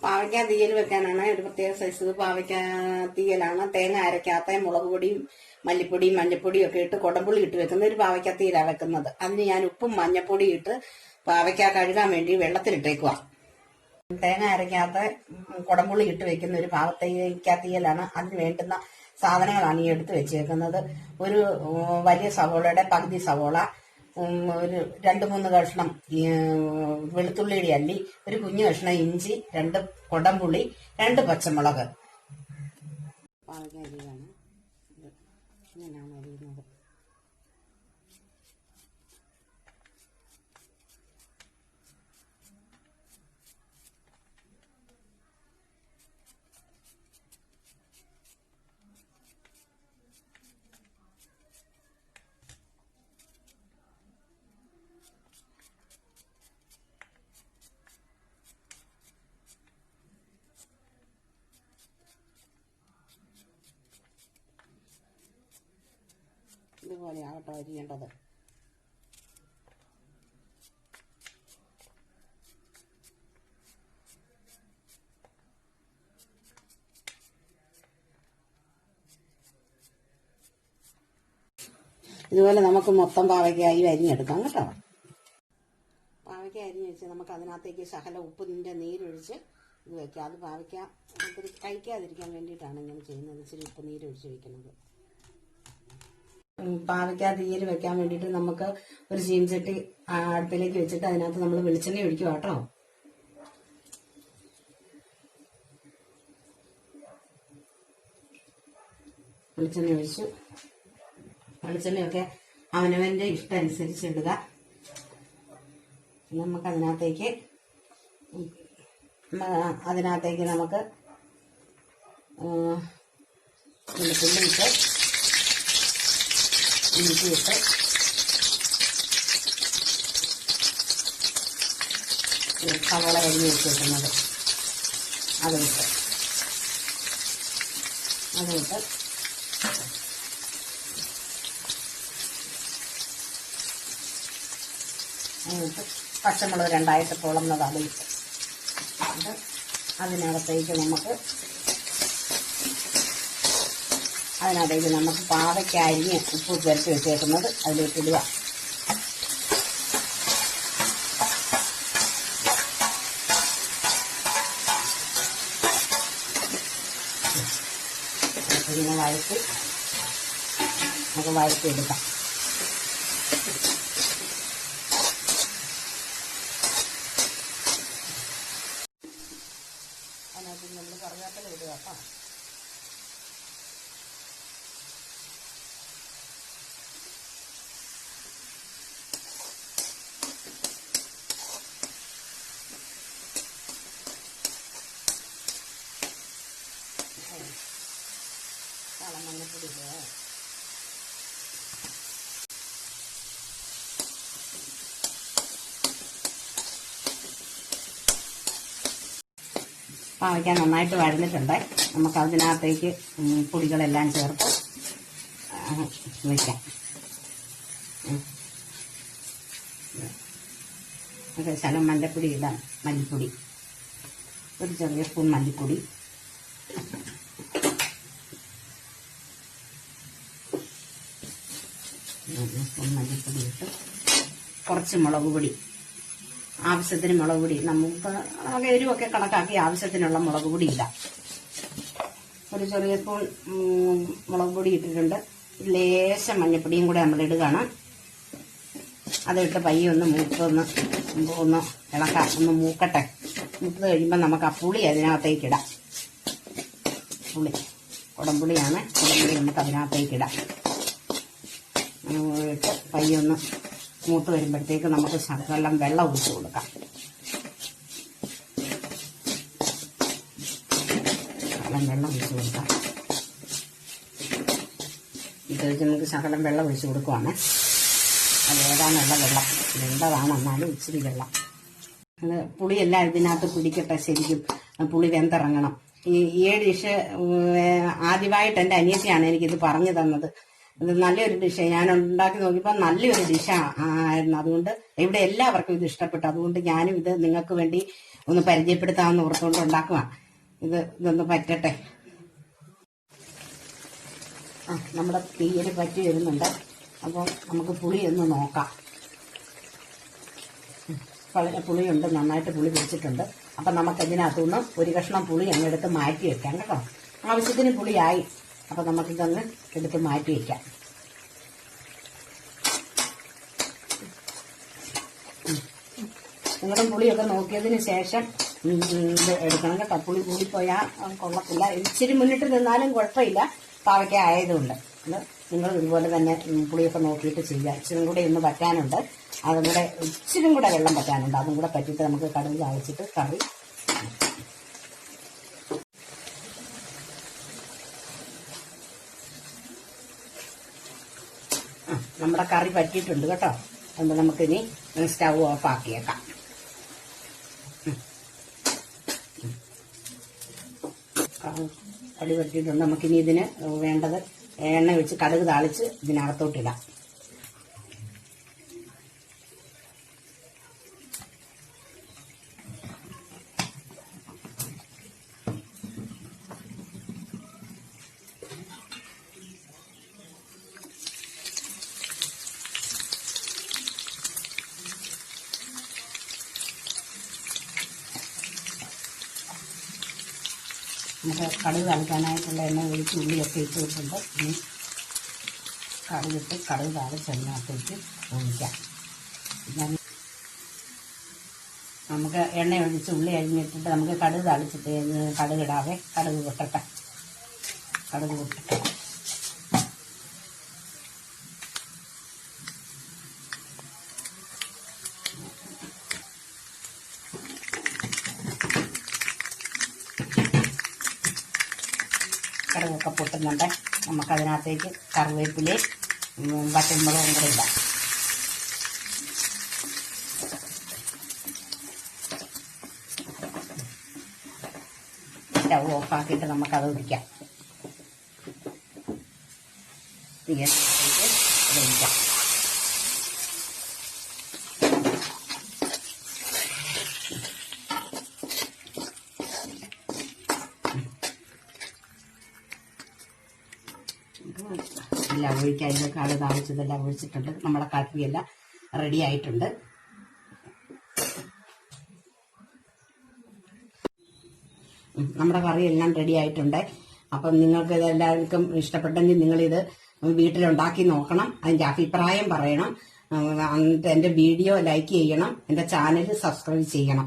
പാവയ്ക്ക തീയൽ വെക്കാനാണ് ഒരു പ്രത്യേക സൈസ് പാവയ്ക്ക തീയലാണ്. തേങ്ങ അരക്കാത്ത മുളക് പൊടിയും മല്ലിപ്പൊടിയും മഞ്ഞപ്പൊടിയും ഒക്കെ ഇട്ട് കൊടമ്പുളി ഇട്ട് വെക്കുന്ന ഒരു പാവയ്ക്ക തീയലാണ് വെക്കുന്നത്. അതിന് ഞാൻ ഉപ്പും മഞ്ഞപ്പൊടിയും ഇട്ട് പാവയ്ക്ക കഴുകാൻ വേണ്ടി വെള്ളത്തിലിട്ടേക്കുക. തേങ്ങ അരക്കാത്ത കൊടമ്പുളി ഇട്ട് വെക്കുന്ന ഒരു പാവയ്ക്ക തീയലാണ്. അതിന് വേണ്ടുന്ന സാധനങ്ങളാണ് ഈ എടുത്ത് വെച്ചേക്കുന്നത്. ഒരു വലിയ സവോളയുടെ പകുതി സവോള, ഒരു 2-3 കഷ്ണം വെളുത്തുള്ളിയുടെ അല്ലി, ഒരു കുഞ്ഞു കഷ്ണം ഇഞ്ചി, 2 കൊടംപുളി, 2 പച്ചമുളക്. പാവയ്ക്ക അരിയാണ് ഇങ്ങനെയാണ് അരിയുന്നത്. ഇതുപോലെ ആകട്ടോ അരിയേണ്ടത്. ഇതുപോലെ നമുക്ക് മൊത്തം പാവയ്ക്കായി അരിഞ്ഞെടുക്കാം കേട്ടോ. പാവയ്ക്ക അരിഞ്ഞ് വെച്ച് നമുക്ക് അതിനകത്തേക്ക് ശകല ഉപ്പിൻ്റെ നീരൊഴിച്ച് ഇത് വയ്ക്കാം. അത് പാവയ്ക്ക ഒത്തിരി കഴിക്കാതിരിക്കാൻ വേണ്ടിയിട്ടാണ് ഇങ്ങനെ ചെയ്യുന്നത്. ഇച്ചിരി ഉപ്പ് നീരൊഴിച്ച് വയ്ക്കുന്നത്. പാവയ്ക്ക തീയൽ വെക്കാൻ വേണ്ടിയിട്ട് നമുക്ക് ഒരു ചീനച്ചട്ടി അടുപ്പിലേക്ക് വെച്ചിട്ട് അതിനകത്ത് നമ്മൾ വെളിച്ചെണ്ണ ഒഴിക്കുക കേട്ടോ. വെളിച്ചെണ്ണ ഒഴിച്ചു. വെളിച്ചെണ്ണയൊക്കെ അവനവന്റെ ഇഷ്ടം അനുസരിച്ച് ഇടുക. നമുക്ക് അതിനകത്തേക്ക് നമുക്ക് വെളുത്തുള്ളിയിട്ട് ഇഞ്ചിയിട്ട് സവോള അരിഞ്ഞ് വെച്ചിരിക്കുന്നത് അതിട്ട് പച്ചമുളക് 2 പൊളന്നത് അതിട്ട് അതിനകത്തേക്ക് നമുക്ക് പാവയ്ക്ക അരിഞ്ഞ് ഉപ്പ് ചേർത്ത് വെച്ചേക്കുന്നത് അതിലേക്ക് ഇടുക. ഇങ്ങനെ നമുക്ക് വഴറ്റിയെടുക്കാം. അതിനകത്ത് നമ്മൾ കറിവേപ്പില ഇടുക കേട്ടോ. മഞ്ഞപ്പൊടി ഇടുക. പാവയ്ക്ക നന്നായിട്ട് വഴന്നിട്ടുണ്ട്. നമുക്ക് അതിനകത്തേക്ക് പൊടികളെല്ലാം ചേർത്ത് വയ്ക്കാം. ശകലം മല്ലിപ്പൊടി ഇടാം. മല്ലിപ്പൊടി ഒരു ചെറിയ സ്പൂൺ മല്ലിപ്പൊടി, മല്ലിപ്പൊടി ഇട്ട് കുറച്ച് മുളക് പൊടി, ആവശ്യത്തിന് മുളക് പൊടി. നമുക്ക് എരിവൊക്കെ കണക്കാക്കി ആവശ്യത്തിനുള്ള മുളക് പൊടി ഇടാം. ഒരു ചെറിയ സ്പൂൺ മുളക് പൊടി ഇട്ടിട്ടുണ്ട്. ലേശം മഞ്ഞപ്പൊടിയും കൂടെ നമ്മൾ ഇടുകയാണ്. അതിട്ട് പയ്യെ ഒന്ന് ഇളക്കാം. ഒന്ന് മൂക്കട്ടെ. മൂത്ത് കഴിയുമ്പോൾ നമുക്ക് ആ പുളി അതിനകത്തേക്ക് ഇടാം. കുടംപുളിയാണ്. കുടംപുളി നമുക്ക് അതിനകത്തേക്ക് ഇടാം. ഇട്ട് പയ്യെ ഒന്ന് മൂത്ത് വരുമ്പോഴത്തേക്ക് നമുക്ക് ശകലം വെള്ളം ഒഴിച്ചു കൊടുക്കാം. വെള്ളം ഒഴിച്ചു കൊടുക്കാം. ഇത് നമുക്ക് ശകലം വെള്ളം ഒഴിച്ചു കൊടുക്കുവാണ്. അത് ഏതാണുള്ള വെള്ളം വെള്ളതാണ്, എന്നാലും ഇച്ചിരി വെള്ളം. അത് പുളിയെല്ലാം ഇതിനകത്ത് പിടിക്കട്ടെ. ശരിക്കും പുളി വെന്തിറങ്ങണം. ഈ ഡിഷ് ആദ്യമായിട്ട് എൻ്റെ അനിയത്തിയാണ് എനിക്കിത് പറഞ്ഞു തന്നത്. ഇത് നല്ലൊരു ഡിഷ്, ഞാൻ ഉണ്ടാക്കി നോക്കിയപ്പോൾ നല്ലൊരു ഡിഷായിരുന്നു. അതുകൊണ്ട് ഇവിടെ എല്ലാവർക്കും ഇത് ഇഷ്ടപ്പെട്ടു. അതുകൊണ്ട് ഞാനും ഇത് നിങ്ങൾക്ക് വേണ്ടി ഒന്ന് പരിചയപ്പെടുത്താമെന്ന് ഓർത്തുകൊണ്ട് ഉണ്ടാക്കുക. ഇതൊന്ന് പറ്റട്ടെ. നമ്മുടെ തീയൽ പറ്റി വരുന്നുണ്ട്. അപ്പോൾ നമുക്ക് പുളി ഒന്ന് നോക്കാം. വളരെ പുളിയുണ്ട്, നന്നായിട്ട് പുളി പിടിച്ചിട്ടുണ്ട്. അപ്പം നമുക്കതിനകത്തുനിന്ന് ഒരു കഷ്ണം പുളി അങ്ങ് എടുത്ത് മാറ്റി വെക്കാം കേട്ടോ. ആവശ്യത്തിന് പുളിയായി. അപ്പം നമുക്കിതൊന്ന് എടുത്ത് മാറ്റി വയ്ക്കാം. നിങ്ങളുടെ പുളിയൊക്കെ നോക്കിയതിന് ശേഷം ഇത് എടുക്കണം കേട്ടോ. പുളി കൂടിപ്പോയാൽ കൊള്ളത്തില്ല. ഇച്ചിരി മുന്നിട്ട് നിന്നാലും കുഴപ്പമില്ല, പാവയ്ക്ക ആയതുകൊണ്ട്. നിങ്ങൾ ഇതുപോലെ തന്നെ പുളിയൊക്കെ നോക്കിയിട്ട് ചെയ്യുക. ഇച്ചിരി കൂടെ ഒന്ന് പറ്റാനുണ്ട്, അതും കൂടെ ഇച്ചിരി കൂടെ വെള്ളം പറ്റാനുണ്ട്. അതും കൂടെ പറ്റിയിട്ട് നമുക്ക് കടുക് താളിച്ചിട്ട് കറി നമ്മുടെ കറി പറ്റിയിട്ടുണ്ട് കേട്ടോ. അതുകൊണ്ട് നമുക്കിനി സ്റ്റൗ ഓഫ് ആക്കിയേക്കാം. കടി പറ്റിയിട്ടുണ്ട്. നമുക്കിനി ഇതിന് വേണ്ടത് എണ്ണ വെച്ച് കടുക് താളിച്ച് ഇതിനകത്തോട്ടിടാം. നമുക്ക് കടുക് താളിക്കാനായിട്ടുള്ള എണ്ണ ഒഴിച്ച് ഉള്ളിയൊക്കെ ഇട്ട് വെച്ചിട്ടുണ്ട്. ഇനി കടുകിട്ട് കടുക് താളിച്ച് എണ്ണകത്തേക്ക് ഒഴിക്കാം. നമുക്ക് എണ്ണ ഒഴിച്ച് ഉള്ളി അരിഞ്ഞിട്ടിട്ട് നമുക്ക് കടുക് താളിച്ചിട്ട് കടുകിടാതെ കടുക് പൊട്ടട്ടെ. കടുക് പൊട്ടട്ടെ. കടുകൊക്കെ പൊട്ടുന്നുണ്ട്. നമുക്കതിനകത്തേക്ക് കറിവേപ്പിലയും വറ്റൽമുളകും കൂടെ ഇടാം. സ്റ്റൗ ഓഫാക്കിയിട്ട് നമുക്കത് ഒഴിക്കാം. തീയലിലേക്ക് ഒഴിക്കാം. എല്ലാം ഒഴിക്കാൻ കടുക് താളിച്ചതെല്ലാം ഒഴിച്ചിട്ടുണ്ട്. നമ്മളെ കറിയെല്ലാം റെഡി ആയിട്ടുണ്ട്. നമ്മുടെ കറിയെല്ലാം റെഡി ആയിട്ടുണ്ട്. അപ്പം നിങ്ങൾക്ക് ഇതെല്ലാവർക്കും ഇഷ്ടപ്പെട്ടെങ്കിൽ നിങ്ങളിത് വീട്ടിലുണ്ടാക്കി നോക്കണം. അതിൻ്റെ അഭിപ്രായം പറയണം. എൻ്റെ വീഡിയോ ലൈക്ക് ചെയ്യണം. എൻ്റെ ചാനൽ സബ്സ്ക്രൈബ് ചെയ്യണം.